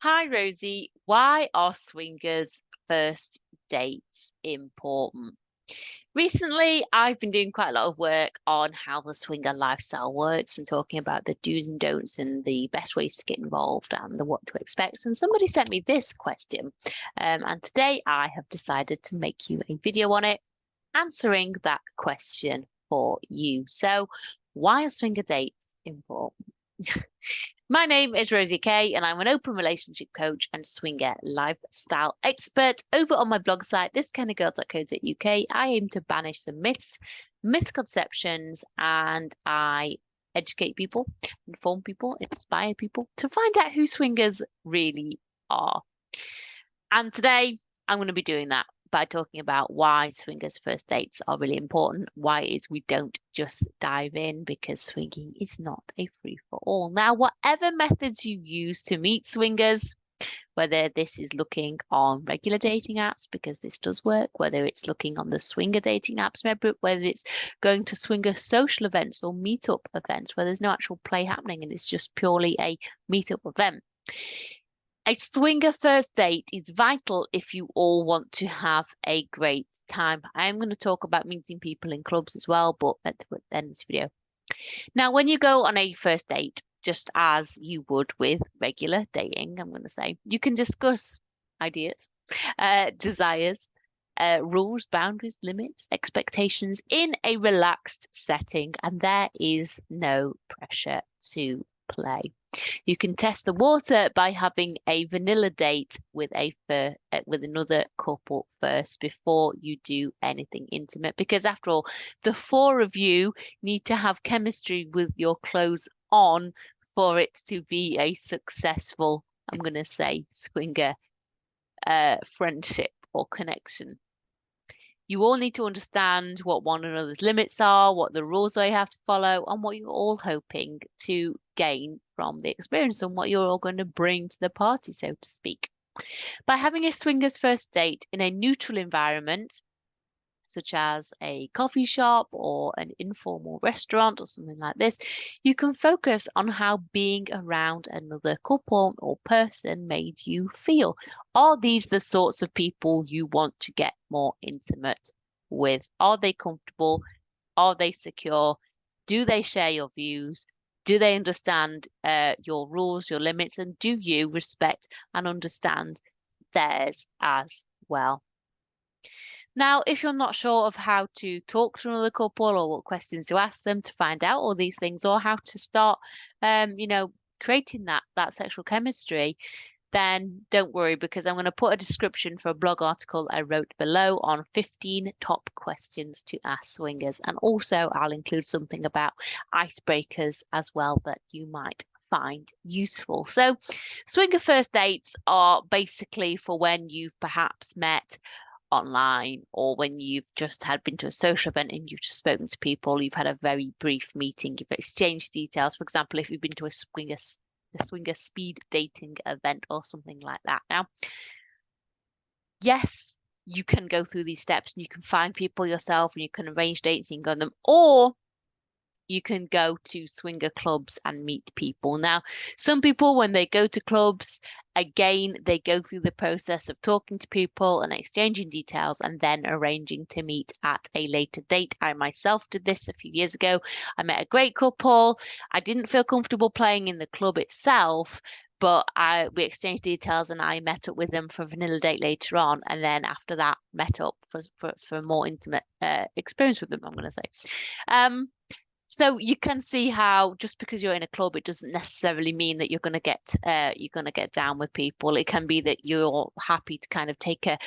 Hi, Rosie. Why are swingers' first dates important? Recently, I've been doing quite a lot of work on how the swinger lifestyle works and talking about the do's and don'ts and the best ways to get involved and the what to expect. And somebody sent me this question. And today I have decided to make you a video on it, answering that question for you. So, why are swinger dates important? My name is Rosie Kay, and I'm an open relationship coach and swinger lifestyle expert. Over on my blog site, ThisKindaGirl.co.uk, I aim to banish the myths, misconceptions, and I educate people, inform people, inspire people to find out who swingers really are. And today, I'm going to be doing that by talking about why swingers' first dates are really important, why it is we don't just dive in because swinging is not a free for all. Now, whatever methods you use to meet swingers, whether this is looking on regular dating apps, because this does work, whether it's looking on the swinger dating apps, whether it's going to swinger social events or meetup events where there's no actual play happening and it's just purely a meetup event. A swinger first date is vital if you all want to have a great time. I'm going to talk about meeting people in clubs as well, but at the end of this video. Now, when you go on a first date, just as you would with regular dating, I'm going to say, you can discuss ideas, desires, rules, boundaries, limits, expectations in a relaxed setting, and there is no pressure to play. You can test the water by having a vanilla date with with another couple first before you do anything intimate, because after all, the four of you need to have chemistry with your clothes on for it to be a successful, I'm going to say, swinger friendship or connection. You all need to understand what one another's limits are, what the rules they have to follow, and what you're all hoping to gain from the experience and what you're all going to bring to the party, so to speak. By having a swingers first date in a neutral environment, such as a coffee shop or an informal restaurant or something like this, you can focus on how being around another couple or person made you feel. Are these the sorts of people you want to get more intimate with? Are they comfortable? Are they secure? Do they share your views? Do they understand your rules, your limits? And do you respect and understand theirs as well? Now, if you're not sure of how to talk to another couple or what questions to ask them to find out all these things or how to start, creating that sexual chemistry, then don't worry because I'm going to put a description for a blog article I wrote below on 15 top questions to ask swingers. And also I'll include something about icebreakers as well that you might find useful. So swinger first dates are basically for when you've perhaps met online or when you've just had been to a social event and you've just spoken to people, you've had a very brief meeting, you've exchanged details. For example, if you've been to a swinger speed dating event or something like that. Now, yes, you can go through these steps and you can find people yourself and you can arrange dates and you can go on them, or you can go to swinger clubs and meet people. Now, some people, when they go to clubs, again, they go through the process of talking to people and exchanging details and then arranging to meet at a later date. I myself did this a few years ago. I met a great couple. I didn't feel comfortable playing in the club itself, but we exchanged details and I met up with them for a vanilla date later on, and then after that met up for a more intimate experience with them, I'm going to say. So you can see how just because you're in a club, it doesn't necessarily mean that you're going to get down with people. It can be that you're happy to kind of take a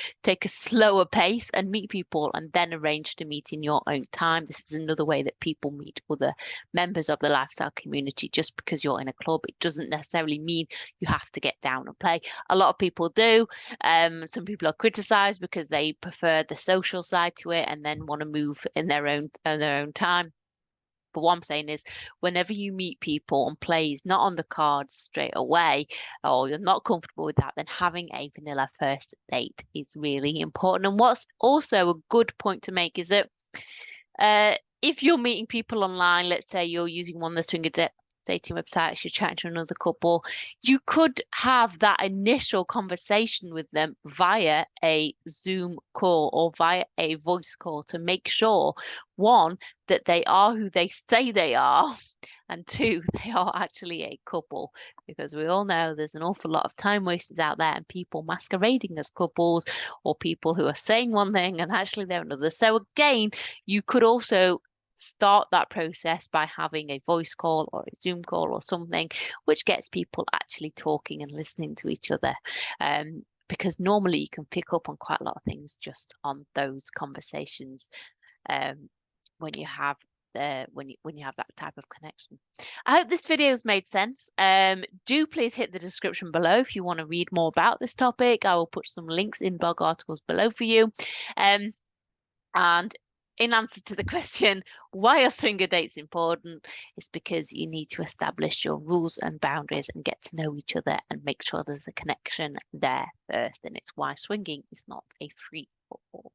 slower pace and meet people and then arrange to meet in your own time. This is another way that people meet other members of the lifestyle community. Just because you're in a club, it doesn't necessarily mean you have to get down and play. A lot of people do. Some people are criticized because they prefer the social side to it and then want to move in their own time. But what I'm saying is, whenever you meet people and play is not on the cards straight away, or you're not comfortable with that, then having a vanilla first date is really important. And what's also a good point to make is that if you're meeting people online, let's say you're using one of the dating websites, you're chatting to another couple, you could have that initial conversation with them via a Zoom call or via a voice call to make sure, one, that they are who they say they are, and two, they are actually a couple, because we all know there's an awful lot of time wasters out there and people masquerading as couples, or people who are saying one thing and actually they're another. So again, you could also start that process by having a voice call or a Zoom call or something, which gets people actually talking and listening to each other. Because normally you can pick up on quite a lot of things just on those conversations when you have when you have that type of connection. I hope this video has made sense. Do please hit the description below if you want to read more about this topic. I will put some links in blog articles below for you. And in answer to the question, why are swinger dates important? It's because you need to establish your rules and boundaries and get to know each other and make sure there's a connection there first. And it's why swinging is not a free for all.